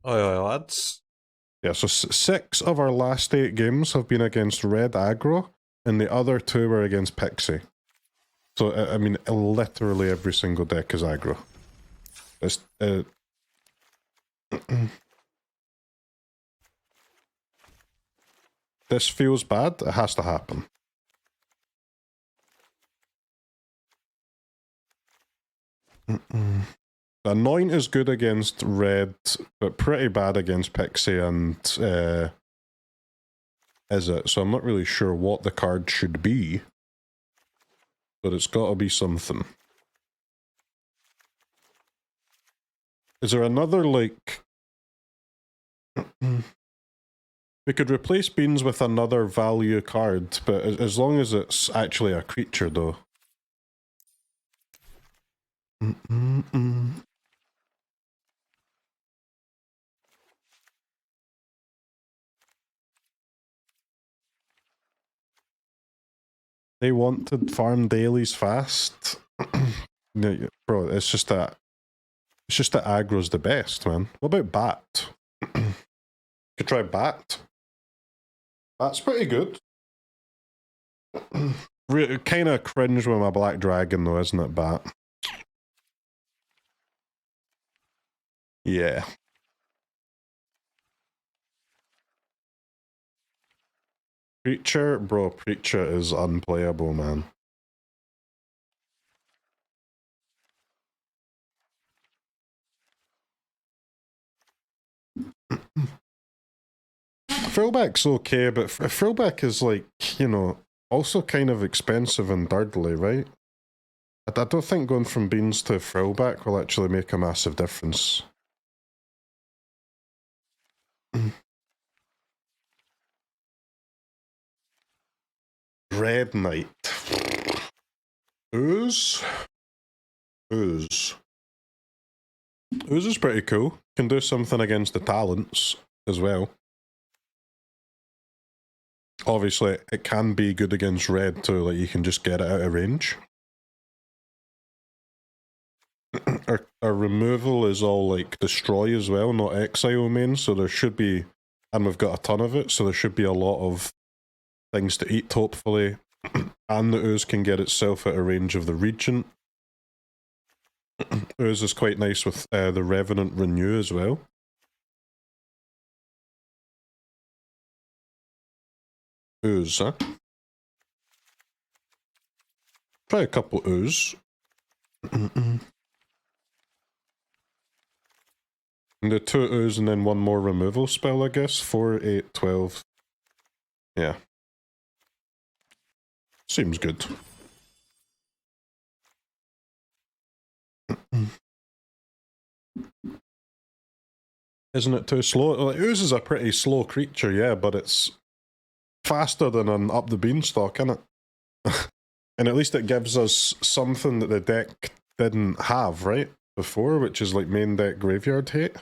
Aye, lads. Yeah, so 6 of our last 8 games have been against red aggro, and the other 2 were against Pixie. So, I mean, literally every single deck is aggro. It's, this feels bad, it has to happen. Anoint is good against red, but pretty bad against Pixie and is it? So I'm not really sure what the card should be, but it's got to be something. Is there another, like... We could replace Beans with another value card, but as long as it's actually a creature, though. They want to farm dailies fast. No, bro, it's just that aggro's the best, man. What about Bat? Could try Bat. That's pretty good. Kind of cringe with my Black Dragon, though, isn't it, Bat? Yeah. Preacher? Bro, Preacher is unplayable, man. Throwback's okay, but throwback is like, you know, also kind of expensive and dirtly, right? I don't think going from Beans to throwback will actually make a massive difference. Red Knight. Ooze? Ooze. Ooze is pretty cool. Can do something against the talents as well. Obviously, it can be good against red too, like you can just get it out of range. Our removal is all like destroy as well, not exile main, so there should be, and we've got a ton of it, so there should be a lot of things to eat, hopefully. And the Ooze can get itself out of range of the Regent. Ooze is quite nice with the Revenant Renew as well. Ooze, huh? Try a couple Ooze. And the 2 Ooze and then 1 more removal spell, I guess. 4, 8, 12. Yeah. Seems good. Isn't it too slow? Like, Ooze is a pretty slow creature, yeah, but it's faster than an Up the Beanstalk, isn't it? And at least it gives us something that the deck didn't have, right? Before, which is like main deck graveyard hate.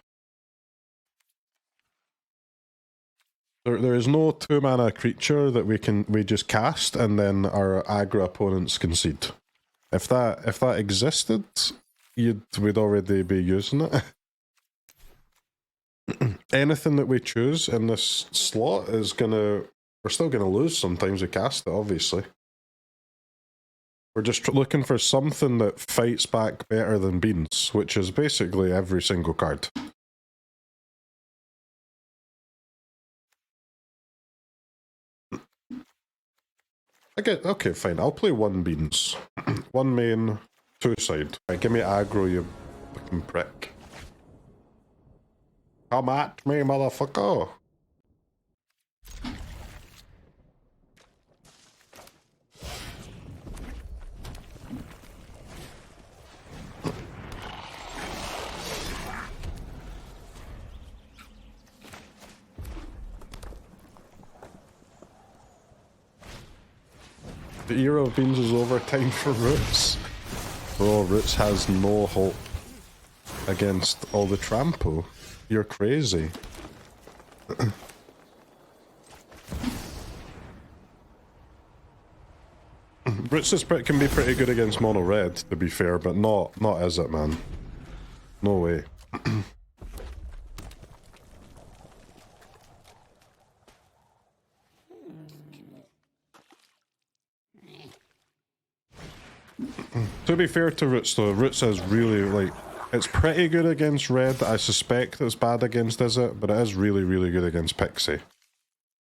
There is no 2-mana creature that we just cast and then our aggro opponents concede. If that existed, we'd already be using it. Anything that we choose in this slot is we're still gonna lose sometimes we cast it, obviously. We're just looking for something that fights back better than Beans, which is basically every single card. Okay, fine. I'll play 1 Beans. 1 main, 2 side. Right, give me aggro, you fucking prick. Come at me, motherfucker! The era of Beans is over, time for Roots. Bro, Roots has no hope against all the trampo. You're crazy. Roots can be pretty good against mono red, to be fair, but not is it, man. No way. To be fair to Roots though, Roots is really like, it's pretty good against red. I suspect it's bad against Izzet, but it is really, really good against Pixie.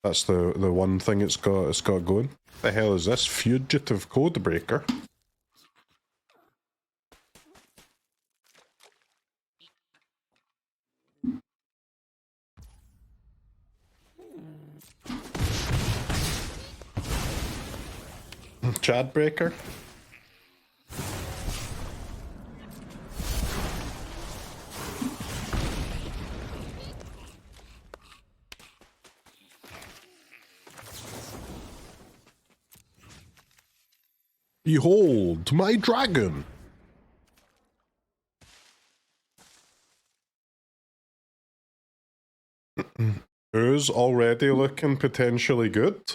That's the one thing it's got going. The hell is this? Fugitive Codebreaker? Chadbreaker? Behold my dragon! Ooze already looking potentially good.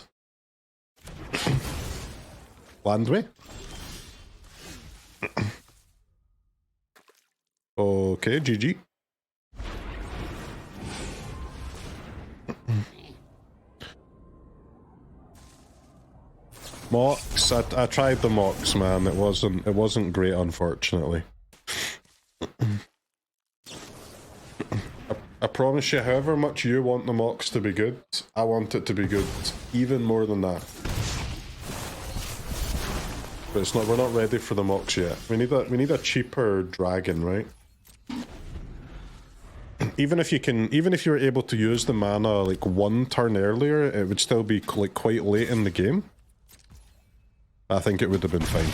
Land me. Okay, GG. Mox, I tried the Mox, man. It wasn't great, unfortunately. I promise you, however much you want the Mox to be good, I want it to be good even more than that. But it's not. We're not ready for the Mox yet. We need a cheaper dragon, right? Even if you're able to use the mana like one turn earlier, it would still be like quite late in the game. I think it would have been fine.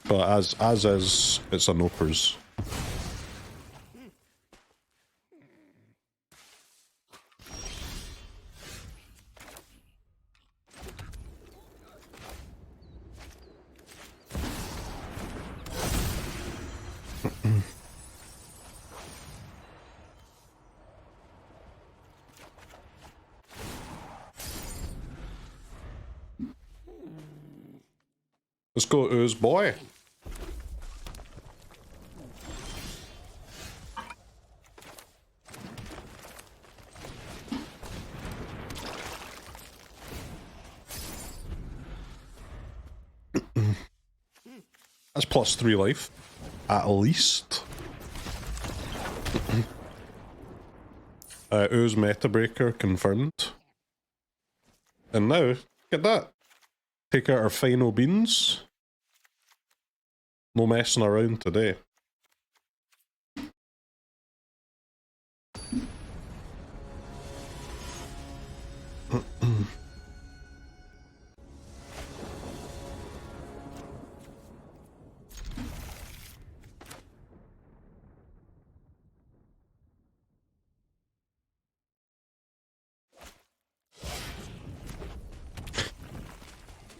But as is, it's a nopers. Let's go, Ooze boy. That's +3 life, at least. Ooze Meta Breaker confirmed. And now, look at that. Take out our final beans. No messing around today.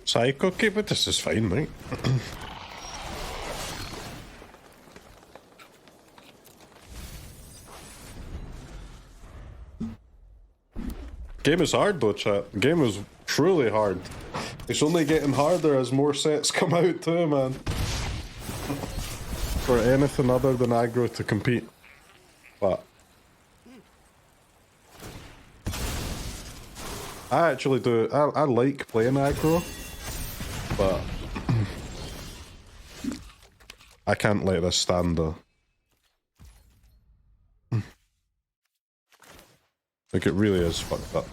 Psycho, okay, but this is fine, right? Game is hard though, chat. Game is truly hard. It's only getting harder as more sets come out too, man. For anything other than aggro to compete. But I actually do. I like playing aggro, but I can't let this stand though. Like, it really is fucked up.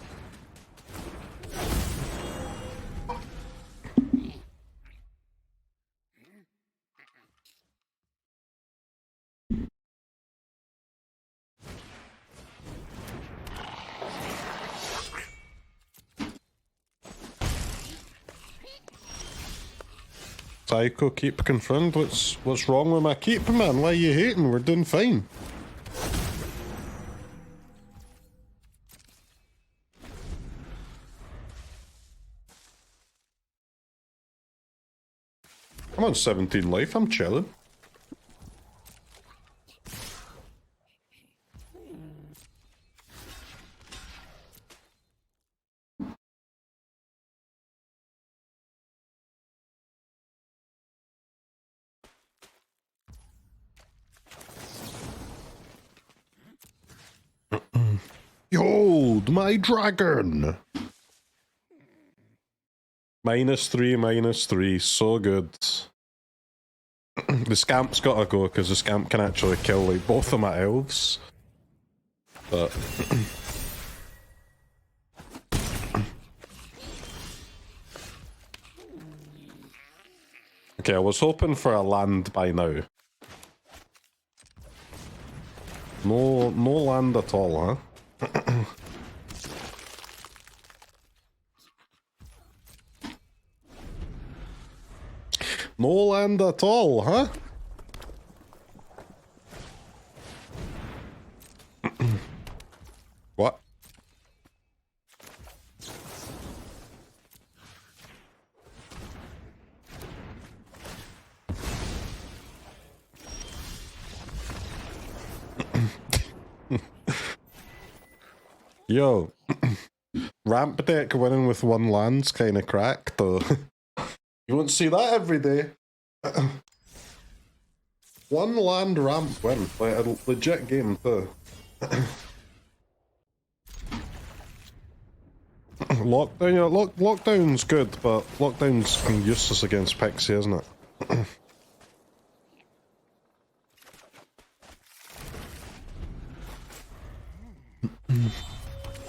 Psycho keep confirmed. What's wrong with my keep, man? Why are you hating? We're doing fine. I'm on 17 life, I'm chilling. Behold my dragon! -3, so good. The Scamp's gotta go, because the Scamp can actually kill like both of my elves. But... okay, I was hoping for a land by now. No land at all, huh? No land at all, huh? What? Yo, ramp deck winning with 1 land's kind of cracked, though. You won't see that every day. 1 land ramp win, like a legit game too. Lockdown, yeah, lockdown's good, but lockdown's useless against Pixie, isn't it?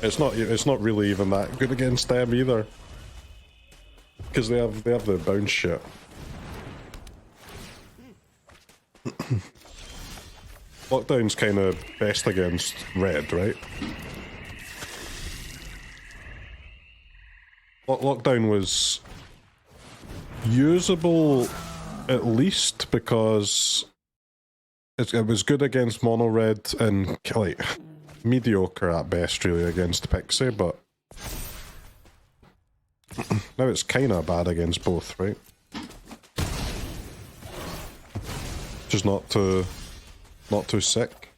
It's not really even that good against them either, because they have the bounce shit. Lockdown's kind of best against red, right? Lockdown was usable at least because it was good against mono red and like mediocre at best really against Pixie, but now it's kind of bad against both, right? Just not too sick.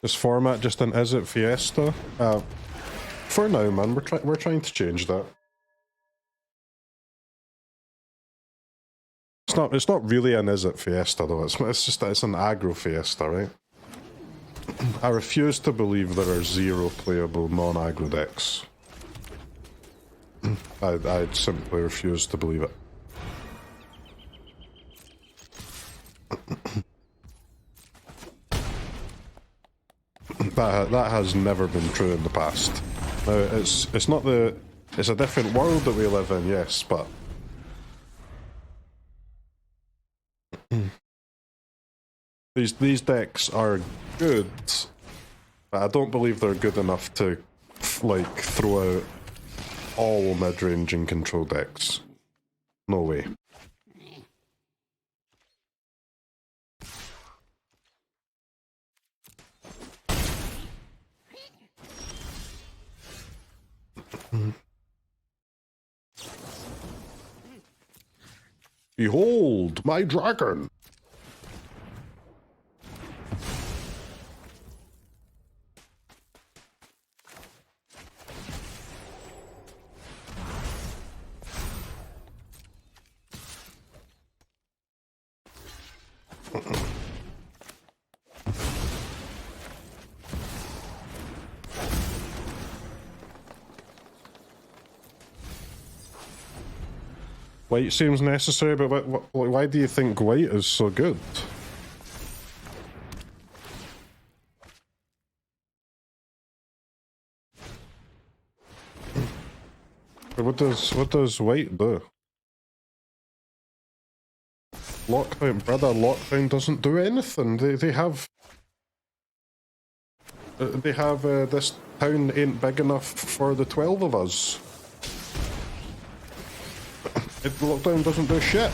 This format just an is it Fiesta? For now, man, we're trying to change that. It's not really an is it Fiesta though. It's an aggro Fiesta, right? I refuse to believe there are 0 playable non-aggro decks. I simply refuse to believe it. That has never been true in the past. Now it's a different world that we live in, yes, but these decks are good, but I don't believe they're good enough to like throw out all mid-range and control decks. No way. Behold my dragon! White seems necessary, but why do you think white is so good? What does white do? Lockdown, brother, lockdown doesn't do anything. They have this town ain't big enough for the 12 of us. Lockdown doesn't do shit.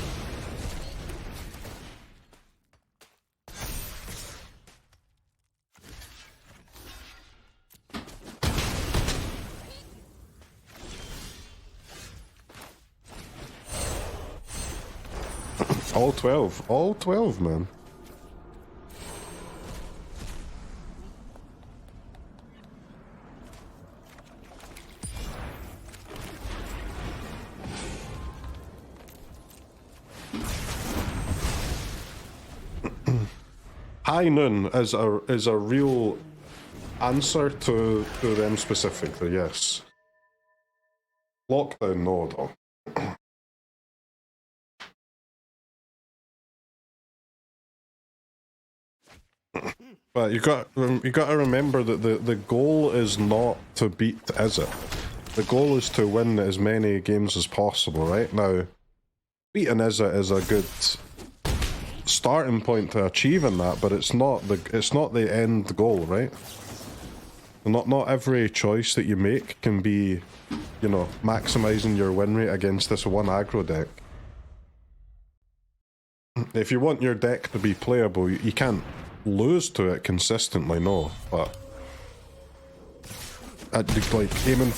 All 12, man. High noon is a real answer to them specifically, yes. Lockdown, no, though. But you got to remember that the goal is not to beat, is it? The goal is to win as many games as possible, right? Now, beating is a good starting point to achieving that, but it's not the end goal, right? Not every choice that you make can be, you know, maximizing your win rate against this one aggro deck. If you want your deck to be playable, you can't lose to it consistently, no, but like aiming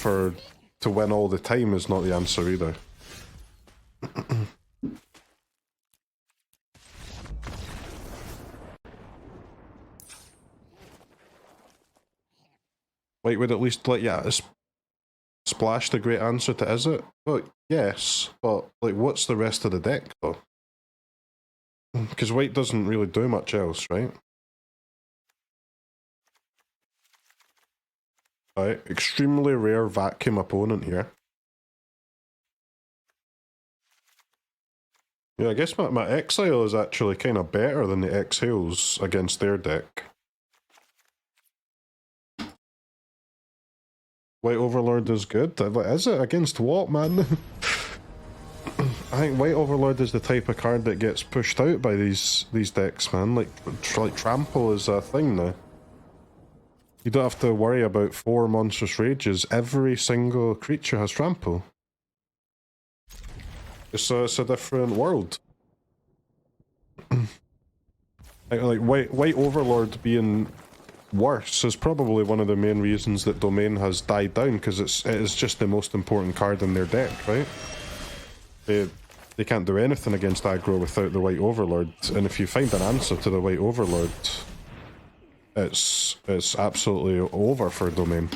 to win all the time is not the answer either. Like, would at least let you splash the great answer to is it? Well, yes, but like, what's the rest of the deck though? Because white doesn't really do much else, right? Right, extremely rare vacuum opponent here. Yeah, I guess my exile is actually kind of better than the exhales against their deck. White Overlord is good. Is it? Against what, man? I think White Overlord is the type of card that gets pushed out by these decks, man. Like Trample is a thing now. You don't have to worry about 4 monstrous rages. Every single creature has Trample. It's a different world. Like White Overlord being worse is probably one of the main reasons that Domain has died down, because it is just the most important card in their deck, right? They can't do anything against aggro without the White Overlord, and if you find an answer to the White Overlord, it's absolutely over for Domain.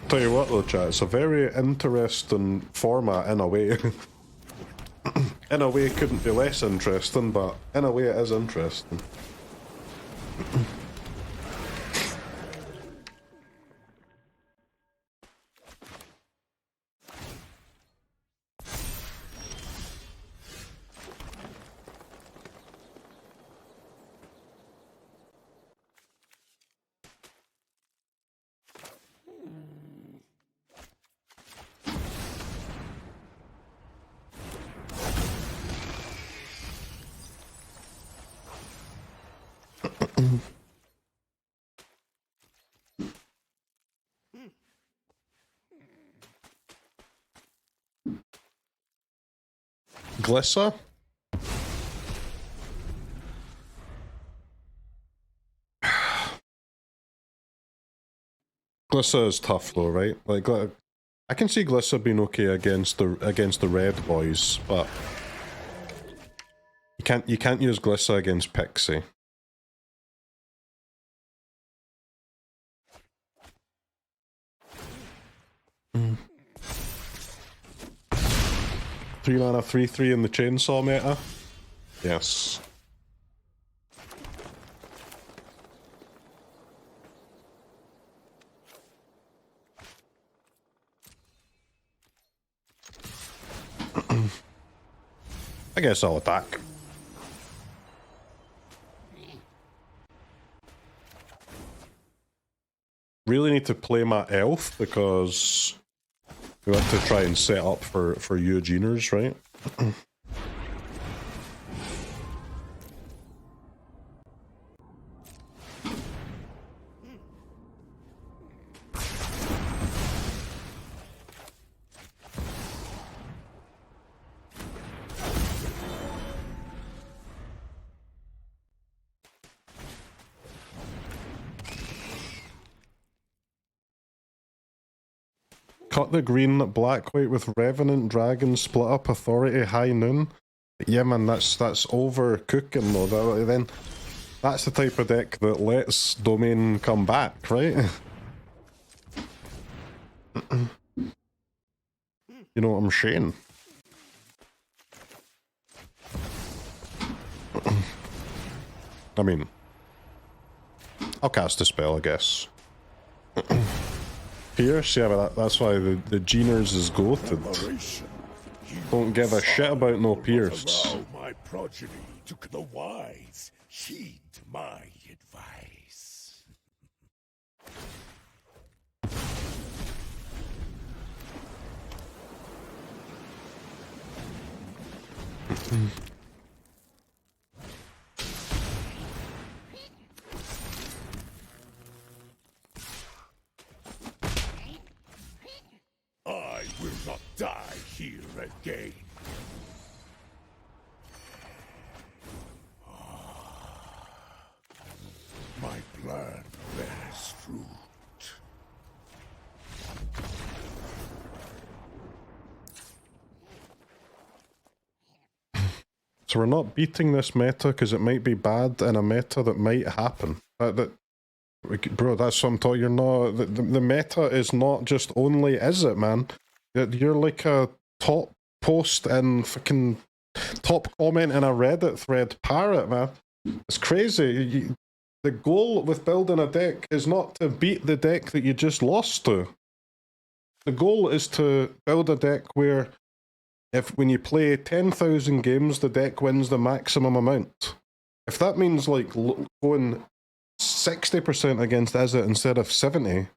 Tell you what though, chat, it's a very interesting format in a way. In a way it couldn't be less interesting, but in a way it is interesting. Glissa? Glissa is tough though, right? Like, I can see Glissa being okay against the red boys, but you can't use Glissa against Pixie. Mm. 3 mana 3/3 in the chainsaw meta? Yes. I guess I'll attack. Really need to play my elf because we want to try and set up for Eugeners, right? Cut the green black white with Revenant, Dragon, split up Authority, High Noon. Yeah, man, that's overcooking though. Then that's the type of deck that lets Domain come back, right? You know what I'm saying? I mean, I'll cast a spell, I guess. Pierce, yeah, but that's why the Geners is goated. Don't give a shit about no Pierce. My progeny took the wise. Heed my advice. I will not die here again. My plan bears fruit. So we're not beating this meta because it might be bad in a meta that might happen. Bro, that's what I'm talking. You're not. The meta is not just only is it, man. You're like a top post and fucking top comment in a Reddit thread parrot, man. It's crazy. The goal with building a deck is not to beat the deck that you just lost to. The goal is to build a deck where when you play 10,000 games, the deck wins the maximum amount. If that means like going 60% against Izzet instead of 70,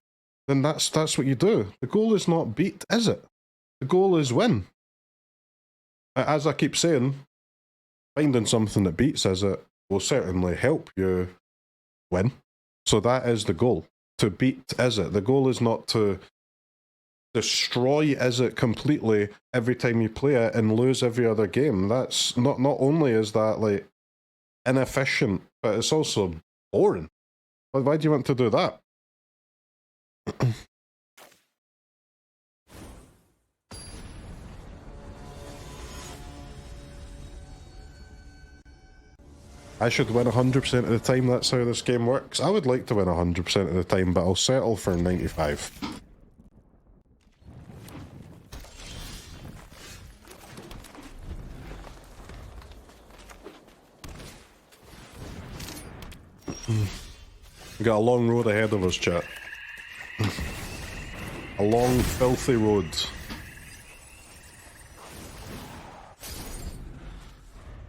then that's what you do. The goal is not beat Izzet. The goal is win. As I keep saying, finding something that beats Izzet will certainly help you win. So that is the goal, to beat Izzet. The goal is not to destroy Izzet completely every time you play it and lose every other game. That's not only is that like inefficient, but it's also boring. Why do you want to do that? I should win 100% of the time, that's how this game works. I would like to win 100% of the time, but I'll settle for 95. We got a long road ahead of us, chat. A long, filthy road.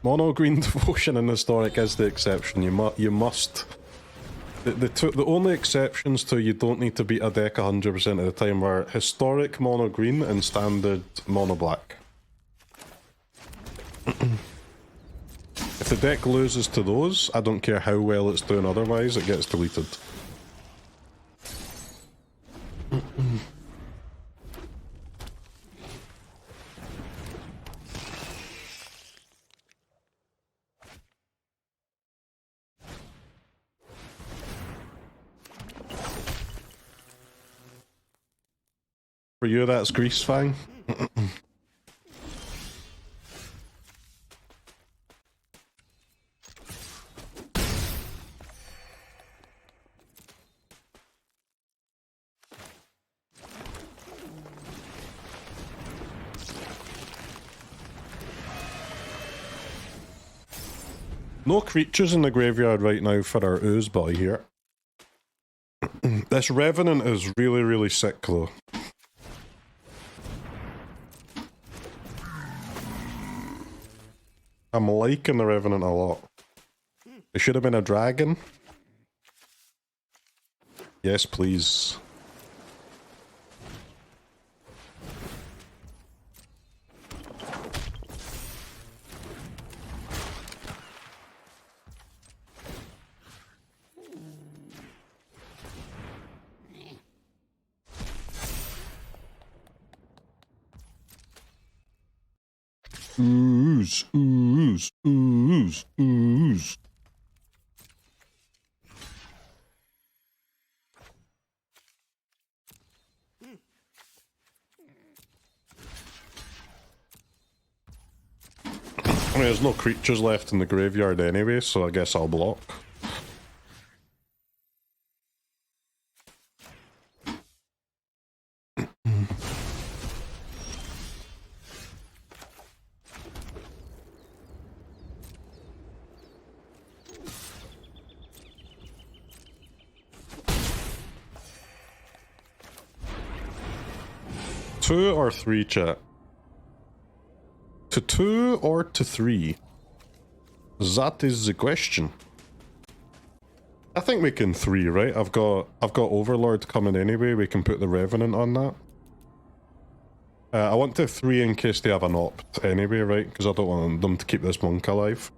Mono green devotion in historic is the exception. You must. The only exceptions to you don't need to beat a deck 100% of the time are historic mono green and standard mono black. If the deck loses to those, I don't care how well it's doing otherwise, it gets deleted. For you, that's Grease Fang. No creatures in the graveyard right now for our Ooze boy here. This Revenant is really, really sick though. I'm liking the Revenant a lot. It should have been a dragon. Yes, please. Ooze, ooze, ooze, ooze. I mean, there's no creatures left in the graveyard anyway, so I guess I'll block. Two or three, chat? To 2 or to 3? That is the question. I think we can 3, right? I've got Overlord coming anyway. We can put the Revenant on that. I want to 3 in case they have an opt anyway, right? Because I don't want them to keep this monk alive.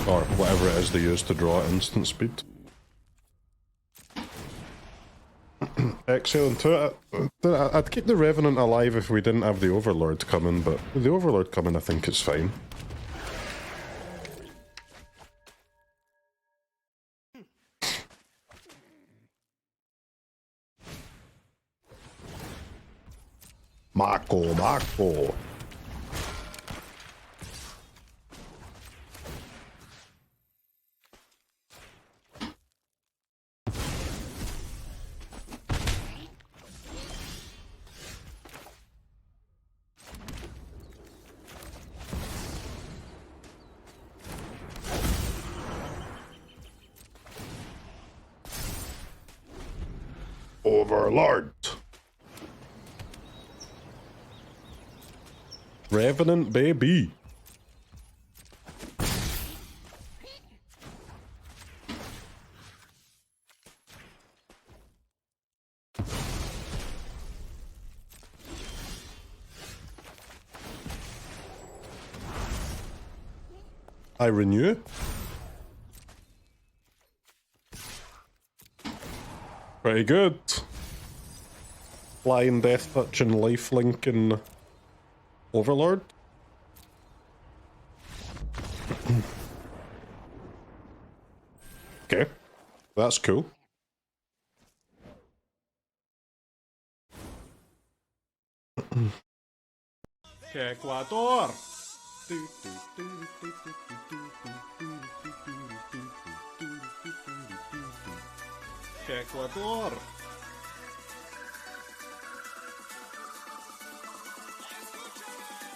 Or whatever it is they use to draw at instant speed. Exhale into it. I'd keep the Revenant alive if we didn't have the Overlord coming, but with the Overlord coming, I think it's fine. Marco. Overlord. Revenant, baby. I renew. Pretty good. Flying Death Touch and Lifelink and Overlord. Okay, that's cool. Ecuador. Ecuador.